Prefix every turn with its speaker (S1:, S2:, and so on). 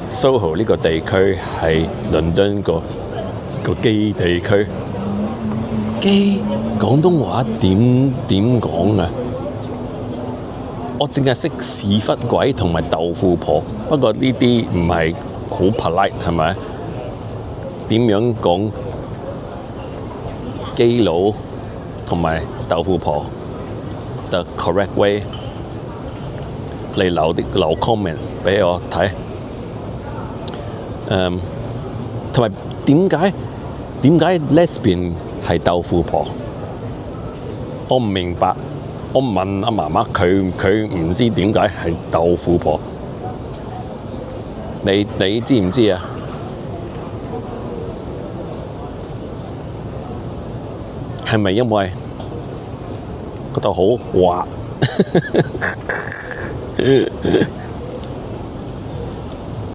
S1: Soho 呢個地區係倫敦個基地區。基廣東話點講啊？我淨係識屎忽鬼同埋豆腐婆，不過呢啲唔係好 polite 係咪？點樣講基佬同埋豆腐婆 the correct way？ 你留 comment 俾我睇。同埋點解 lesbian 係豆腐婆？我唔明白。我問阿媽媽，佢唔知點解係豆腐婆。你知唔知啊？係咪因為嗰度好滑？